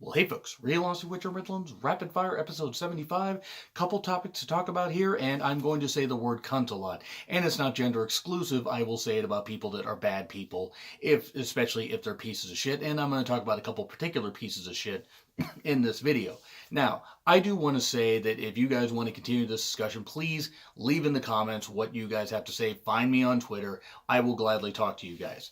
Well, hey folks, Real Honestly with your Midlands, Rapid Fire episode 75. Couple topics to talk about here, and I'm going to say the word cunt a lot. And it's not gender exclusive, I will say it about people that are bad people, especially if they're pieces of shit. And I'm going to talk about a couple particular pieces of shit in this video. Now, I do want to say that if you guys want to continue this discussion, please leave in the comments what you guys have to say. Find me on Twitter. I will gladly talk to you guys.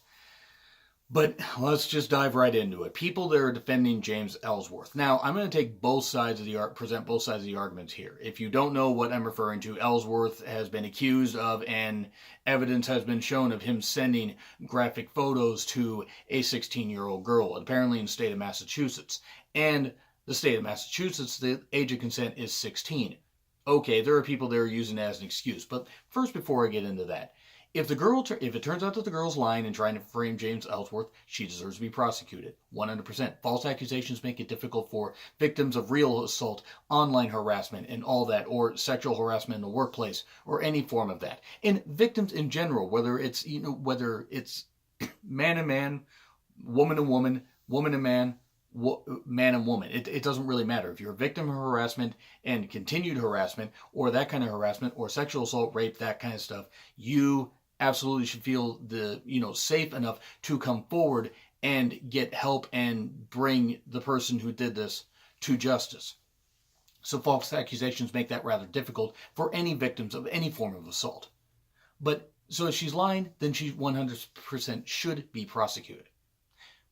But let's just dive right into it. People that are defending James Ellsworth. Now, I'm going to take both sides of the present both sides of the arguments here. If you don't know what I'm referring to, Ellsworth has been accused of, and evidence has been shown of him sending graphic photos to a 16-year-old girl, apparently in the state of Massachusetts. And the state of Massachusetts, the age of consent is 16. Okay, there are people that are using that as an excuse. But first, before I get into that, if it turns out that the girl's lying and trying to frame James Ellsworth, she deserves to be prosecuted. 100%. False accusations make it difficult for victims of real assault, online harassment, and all that, or sexual harassment in the workplace, or any form of that. And victims in general, whether it's man and man, woman and woman, woman and man, man and woman. It doesn't really matter. If you're a victim of harassment and continued harassment, or that kind of harassment, or sexual assault, rape, that kind of stuff, you absolutely should feel safe enough to come forward and get help and bring the person who did this to justice. So false accusations make that rather difficult for any victims of any form of assault. But so if she's lying, then she 100% should be prosecuted.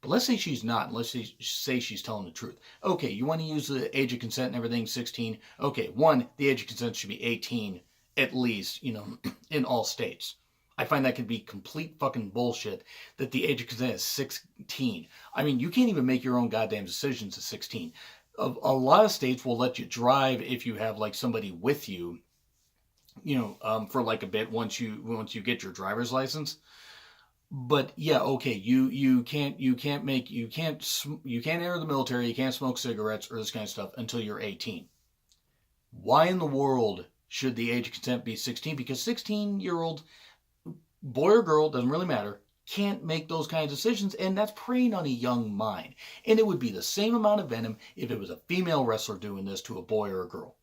But let's say she's not. Let's say she's telling the truth. Okay, you want to use the age of consent and everything, 16. Okay, the age of consent should be 18 at least, in all states. I find that can be complete fucking bullshit that the age of consent is 16. I mean, you can't even make your own goddamn decisions at 16. A lot of states will let you drive if you have like somebody with you, for like a bit once you get your driver's license. But yeah, okay, you can't enter the military, you can't smoke cigarettes or this kind of stuff until you're 18. Why in the world should the age of consent be 16? Because 16-year-old boy or girl, doesn't really matter, can't make those kinds of decisions, and that's preying on a young mind. And it would be the same amount of venom if it was a female wrestler doing this to a boy or a girl.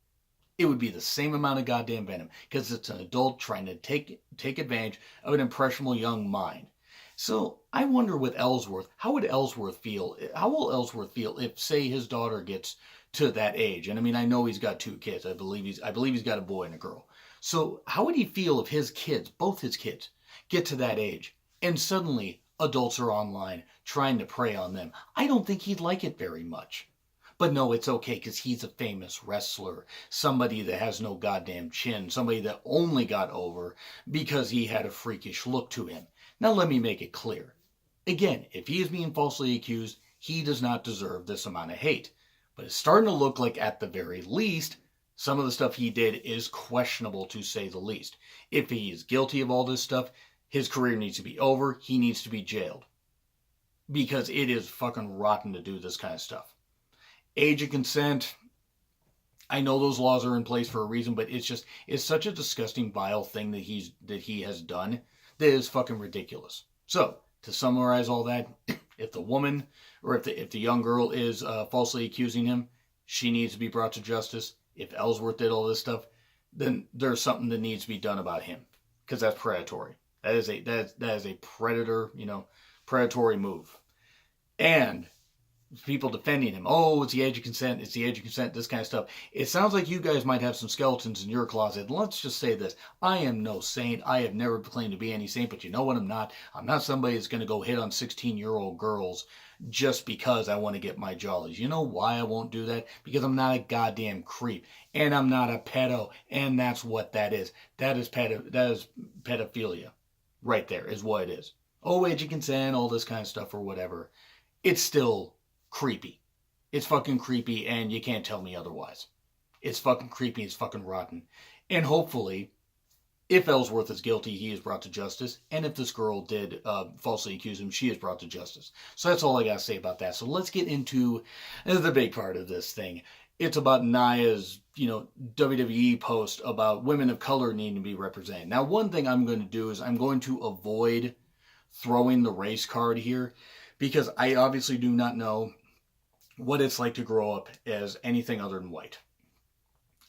It would be the same amount of goddamn venom, because it's an adult trying to take advantage of an impressionable young mind. So I wonder with Ellsworth, how will Ellsworth feel if, say, his daughter gets to that age? And I mean, I know he's got 2 kids. I believe he's got a boy and a girl. So how would he feel if his kids, both his kids, get to that age and suddenly adults are online trying to prey on them? I don't think he'd like it very much. But no, it's okay because he's a famous wrestler, somebody that has no goddamn chin, somebody that only got over because he had a freakish look to him. Now let me make it clear. Again, if he is being falsely accused, he does not deserve this amount of hate. But it's starting to look like, at the very least, some of the stuff he did is questionable, to say the least. If he is guilty of all this stuff, his career needs to be over. He needs to be jailed. Because it is fucking rotten to do this kind of stuff. Age of consent, I know those laws are in place for a reason, but it's such a disgusting, vile thing that he has done that is fucking ridiculous. So, to summarize all that, if the woman, or if the young girl is falsely accusing him, she needs to be brought to justice. If Ellsworth did all this stuff, then there's something that needs to be done about him, because that's predatory. That is a predatory move. And people defending him, oh, it's the age of consent, this kind of stuff. It sounds like you guys might have some skeletons in your closet. Let's just say this. I am no saint. I have never claimed to be any saint, but you know what I'm not? I'm not somebody that's going to go hit on 16-year-old girls just because I want to get my jollies. You know why I won't do that? Because I'm not a goddamn creep. And I'm not a pedo. And that's what that is. That is pedophilia. Right there is what it is. Oh, age of consent, all this kind of stuff or whatever. It's still creepy. It's fucking creepy, and you can't tell me otherwise. It's fucking creepy, it's fucking rotten. And hopefully, if Ellsworth is guilty, he is brought to justice. And if this girl did falsely accuse him, she is brought to justice. So that's all I got to say about that. So let's get into the big part of this thing. It's about Nia's, WWE post about women of color needing to be represented. Now, one thing I'm going to do is I'm going to avoid throwing the race card here, because I obviously do not know what it's like to grow up as anything other than white.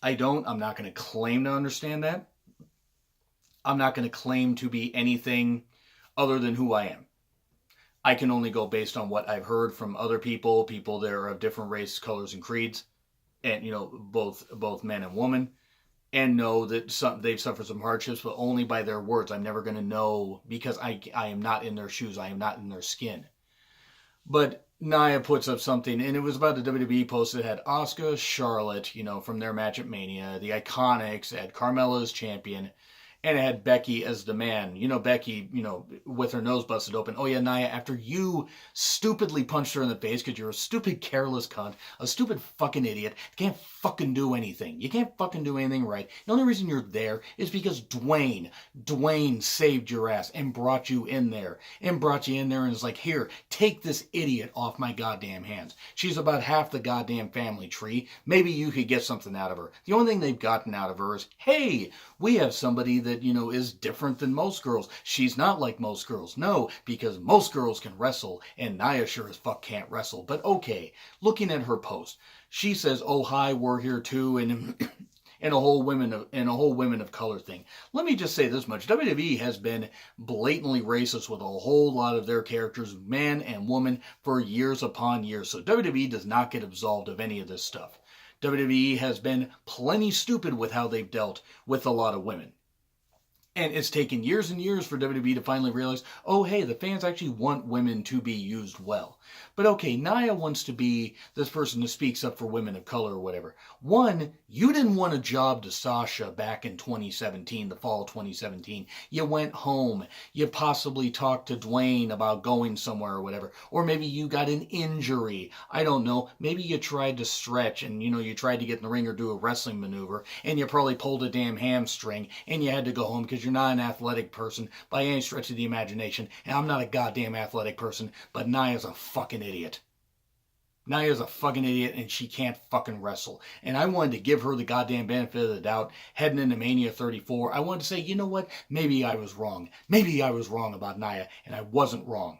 I'm not going to claim to understand that. I'm not going to claim to be anything other than who I am. I can only go based on what I've heard from other people that are of different races, colors, and creeds, and both men and women, and know that they've suffered some hardships, but only by their words. I'm never going to know because I am not in their shoes. I am not in their skin. But Nia puts up something, and it was about the WWE post that had Asuka, Charlotte, from their match at Mania, the Iconics, had Carmella as champion, and it had Becky as the man. Becky, with her nose busted open. Oh yeah, Nia, after you stupidly punched her in the face because you're a stupid, careless cunt, a stupid fucking idiot, can't fucking do anything. You can't fucking do anything right. The only reason you're there is because Dwayne saved your ass and brought you in there. And is like, here, take this idiot off my goddamn hands. She's about half the goddamn family tree. Maybe you could get something out of her. The only thing they've gotten out of her is, hey, we have somebody that, is different than most girls. She's not like most girls. No, because most girls can wrestle, and Nia sure as fuck can't wrestle. But okay, looking at her post, she says, oh, hi, we're here too, and and a whole women of color thing. Let me just say this much. WWE has been blatantly racist with a whole lot of their characters, man and woman, for years upon years. So WWE does not get absolved of any of this stuff. WWE has been plenty stupid with how they've dealt with a lot of women. And it's taken years and years for WWE to finally realize, oh, hey, the fans actually want women to be used well. But okay, Nia wants to be this person who speaks up for women of color or whatever. One, you didn't want a job to Sasha back in 2017, the fall of 2017. You went home. You possibly talked to Dwayne about going somewhere or whatever. Or maybe you got an injury. I don't know. Maybe you tried to stretch and, you tried to get in the ring or do a wrestling maneuver and you probably pulled a damn hamstring and you had to go home because you're not an athletic person by any stretch of the imagination. And I'm not a goddamn athletic person, but Nia's a fucking idiot. Nia's a fucking idiot and she can't fucking wrestle. And I wanted to give her the goddamn benefit of the doubt heading into Mania 34. I wanted to say, you know what? Maybe I was wrong. Maybe I was wrong about Nia, and I wasn't wrong.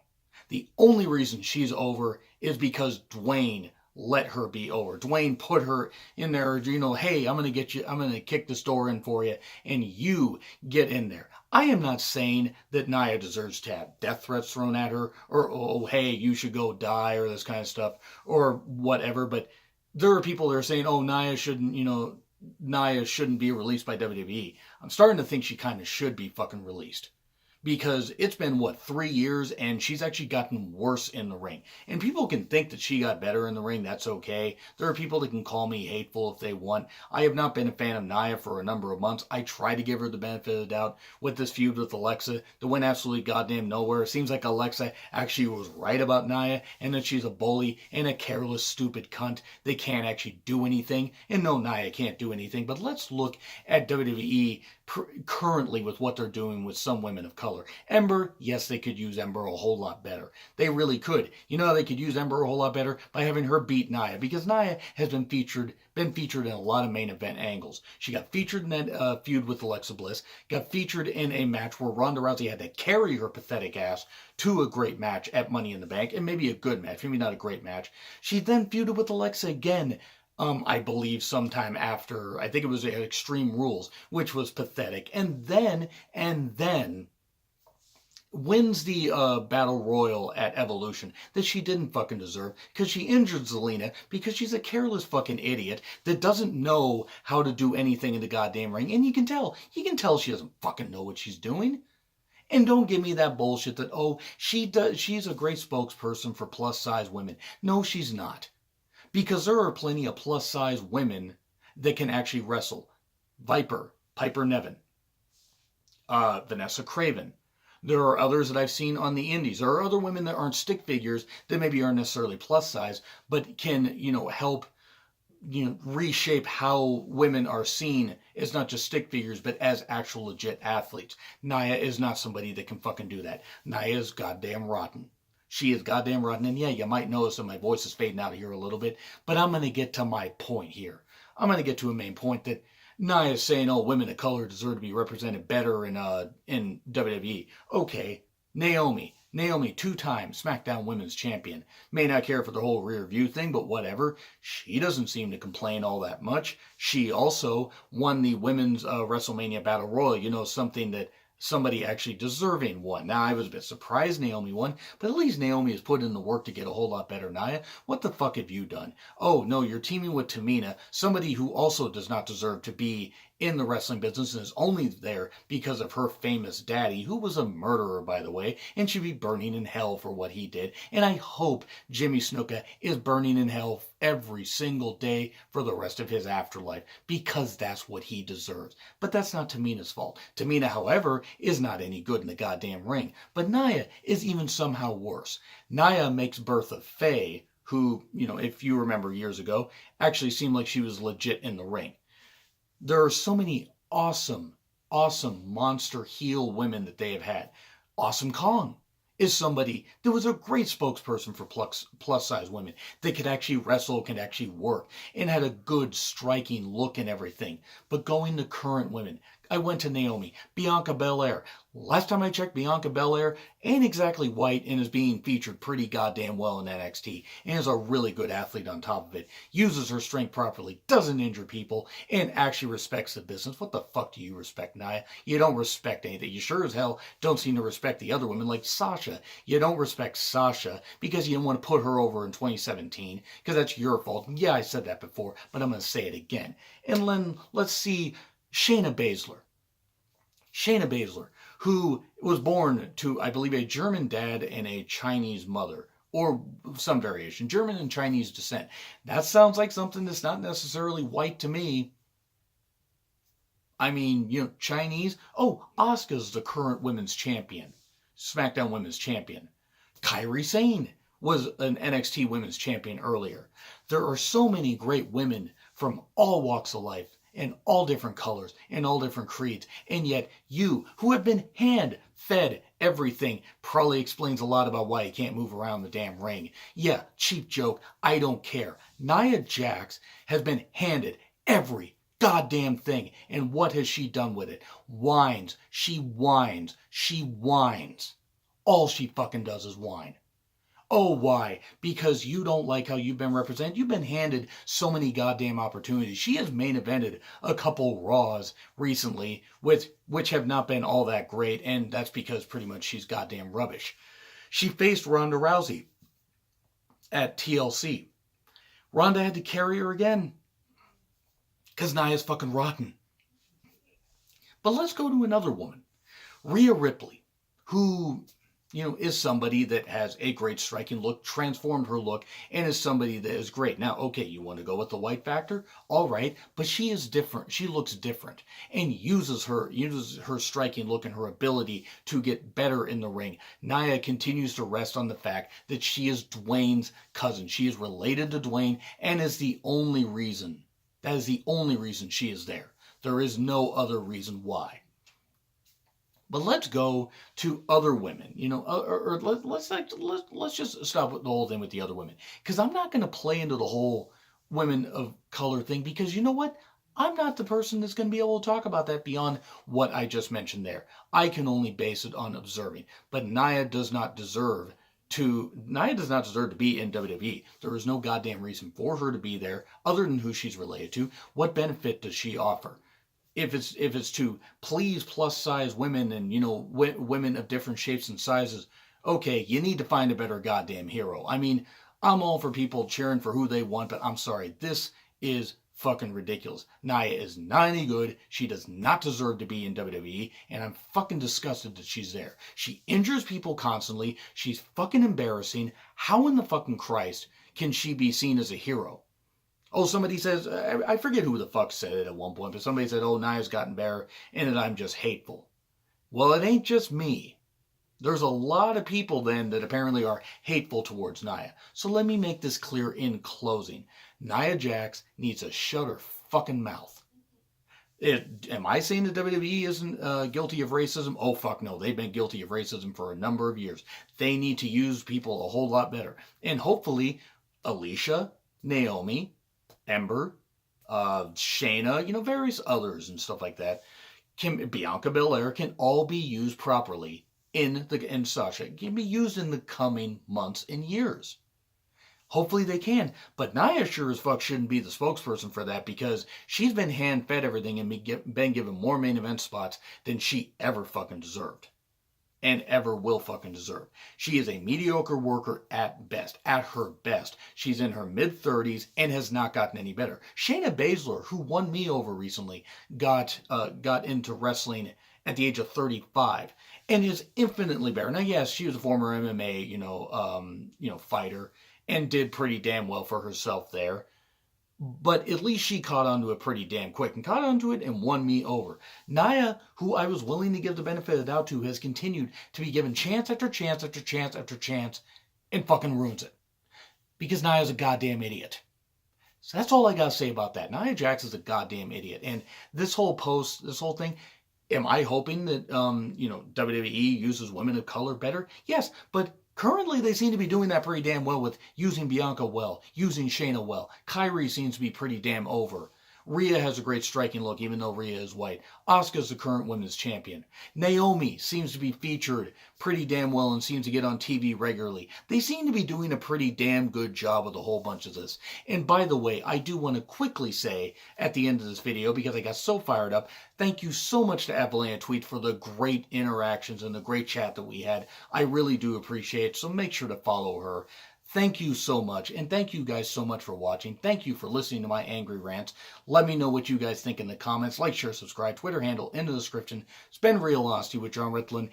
The only reason she's over is because Dwayne let her be over. Dwayne put her in there, hey, I'm going to kick this door in for you, and you get in there. I am not saying that Nia deserves to have death threats thrown at her, or, oh, hey, you should go die, or this kind of stuff, or whatever, but there are people that are saying, oh, Nia shouldn't be released by WWE. I'm starting to think she kind of should be fucking released. Because it's been, 3 years, and she's actually gotten worse in the ring. And people can think that she got better in the ring. That's okay. There are people that can call me hateful if they want. I have not been a fan of Nia for a number of months. I try to give her the benefit of the doubt with this feud with Alexa that went absolutely goddamn nowhere. It seems like Alexa actually was right about Nia, and that she's a bully and a careless, stupid cunt. They can't actually do anything. And no, Nia can't do anything. But let's look at WWE currently with what they're doing with some women of color. Ember, yes, they could use Ember a whole lot better. They really could. You know how they could use Ember a whole lot better? By having her beat Nia, because Nia has been featured in a lot of main event angles. She got featured in that feud with Alexa Bliss, got featured in a match where Ronda Rousey had to carry her pathetic ass to a great match at Money in the Bank, and maybe a good match, maybe not a great match. She then feuded with Alexa again, I believe sometime after, I think it was Extreme Rules, which was pathetic. And then wins the Battle Royal at Evolution that she didn't fucking deserve because she injured Zelina because she's a careless fucking idiot that doesn't know how to do anything in the goddamn ring. And you can tell she doesn't fucking know what she's doing. And don't give me that bullshit that, oh, she's a great spokesperson for plus size women. No, she's not. Because there are plenty of plus-size women that can actually wrestle. Viper, Piper Niven, Vanessa Craven. There are others that I've seen on the indies. There are other women that aren't stick figures that maybe aren't necessarily plus-size, but can, help, reshape how women are seen as not just stick figures, but as actual legit athletes. Nia is not somebody that can fucking do that. Nia is goddamn rotten. She is goddamn rotten. And yeah, you might notice that my voice is fading out here a little bit, but I'm going to get to my point here. I'm going to get to a main point that Nia is saying, oh, women of color deserve to be represented better in WWE. Okay, Naomi. Naomi, 2-time SmackDown Women's Champion. May not care for the whole rear view thing, but whatever. She doesn't seem to complain all that much. She also won the Women's WrestleMania Battle Royal, something that somebody actually deserving won. Now, I was a bit surprised Naomi won, but at least Naomi has put in the work to get a whole lot better. Nia, what the fuck have you done? Oh, no, you're teaming with Tamina, somebody who also does not deserve to be in the wrestling business and is only there because of her famous daddy, who was a murderer, by the way, and should be burning in hell for what he did. And I hope Jimmy Snuka is burning in hell every single day for the rest of his afterlife, because that's what he deserves. But that's not Tamina's fault. Tamina, however, is not any good in the goddamn ring. But Nia is even somehow worse. Nia makes Bertha Faye, who, if you remember years ago, actually seemed like she was legit in the ring. There are so many awesome, awesome monster heel women that they have had. Awesome Kong is somebody that was a great spokesperson for plus size women. They could actually wrestle, could actually work, and had a good striking look and everything. But going to current women, I went to Naomi, Bianca Belair. Last time I checked, Bianca Belair ain't exactly white and is being featured pretty goddamn well in NXT, and is a really good athlete on top of it. Uses her strength properly, doesn't injure people, and actually respects the business. What the fuck do you respect, Nia? You don't respect anything. You sure as hell don't seem to respect the other women like Sasha. You don't respect Sasha because you didn't want to put her over in 2017, because that's your fault. Yeah, I said that before, but I'm going to say it again. And then let's see Shayna Baszler. Shayna Baszler, who was born to, I believe, a German dad and a Chinese mother, or some variation, German and Chinese descent. That sounds like something that's not necessarily white to me. I mean, Chinese. Oh, Asuka's the current women's champion, SmackDown Women's Champion. Kairi Sane was an NXT Women's Champion earlier. There are so many great women from all walks of life, and all different colors, and all different creeds. And yet, you, who have been hand-fed everything, probably explains a lot about why you can't move around the damn ring. Yeah, cheap joke, I don't care. Nia Jax has been handed every goddamn thing. And what has she done with it? Whines. She whines. She whines. All she fucking does is whine. Oh, why? Because you don't like how you've been represented. You've been handed so many goddamn opportunities. She has main evented a couple Raws recently, which have not been all that great, and that's because pretty much she's goddamn rubbish. She faced Ronda Rousey at TLC. Ronda had to carry her again, because Nia's fucking rotten. But let's go to another woman, Rhea Ripley, who is somebody that has a great striking look, transformed her look, and is somebody that is great. Now, okay, you want to go with the white factor? All right, but she is different. She looks different and uses her striking look and her ability to get better in the ring. Nia continues to rest on the fact that she is Dwayne's cousin. She is related to Dwayne and is the only reason. That is the only reason she is there. There is no other reason why. But let's go to other women, let's just stop with the whole thing with the other women, because I'm not going to play into the whole women of color thing, because you know what? I'm not the person that's going to be able to talk about that beyond what I just mentioned there. I can only base it on observing. But Nia does not deserve to be in WWE. There is no goddamn reason for her to be there other than who she's related to. What benefit does she offer? If it's to please plus size women and women of different shapes and sizes, okay, you need to find a better goddamn hero. I mean, I'm all for people cheering for who they want, but I'm sorry, this is fucking ridiculous. Nia is not any good. She does not deserve to be in WWE, and I'm fucking disgusted that she's there. She injures people constantly. She's fucking embarrassing. How in the fucking Christ can she be seen as a hero? Oh, somebody says, I forget who the fuck said it at one point, but somebody said, oh, Nia's gotten better and that I'm just hateful. Well, it ain't just me. There's a lot of people then that apparently are hateful towards Nia. So let me make this clear in closing. Nia Jax needs to shut her fucking mouth. Am I saying that WWE isn't guilty of racism? Oh, fuck no. They've been guilty of racism for a number of years. They need to use people a whole lot better. And hopefully, Alicia, Naomi, Ember, Shayna, various others and stuff like that, Bianca Belair can all be used properly and Sasha can be used in the coming months and years. Hopefully they can. But Nia sure as fuck shouldn't be the spokesperson for that, because she's been hand-fed everything and been given more main event spots than she ever fucking deserved. And ever will fucking deserve. She is a mediocre worker at best. At her best. She's in her mid-30s and has not gotten any better. Shayna Baszler, who won me over recently, got into wrestling at the age of 35 and is infinitely better. Now, yes, she was a former MMA, fighter, and did pretty damn well for herself there. But at least she caught on to it pretty damn quick and caught on to it and won me over. Nia, who I was willing to give the benefit of the doubt to, has continued to be given chance after chance after chance after chance and fucking ruins it. Because Nia's a goddamn idiot. So that's all I gotta say about that. Nia Jax is a goddamn idiot. And this whole thing, am I hoping that WWE uses women of color better? Yes, but currently, they seem to be doing that pretty damn well with using Bianca well, using Shayna well. Kyrie seems to be pretty damn over. Rhea has a great striking look, even though Rhea is white. Asuka's the current women's champion. Naomi seems to be featured pretty damn well and seems to get on TV regularly. They seem to be doing a pretty damn good job with a whole bunch of this. And by the way, I do want to quickly say at the end of this video, because I got so fired up, thank you so much to Avalana Tweet for the great interactions and the great chat that we had. I really do appreciate it, so make sure to follow her. Thank you so much, and thank you guys so much for watching. Thank you for listening to my angry rants. Let me know what you guys think in the comments. Like, share, subscribe. Twitter handle in the description. Spend real honesty with John Ritlin.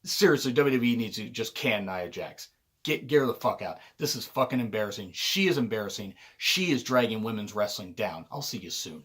Seriously, WWE needs to just can Nia Jax. Get her the fuck out. This is fucking embarrassing. She is embarrassing. She is dragging women's wrestling down. I'll see you soon.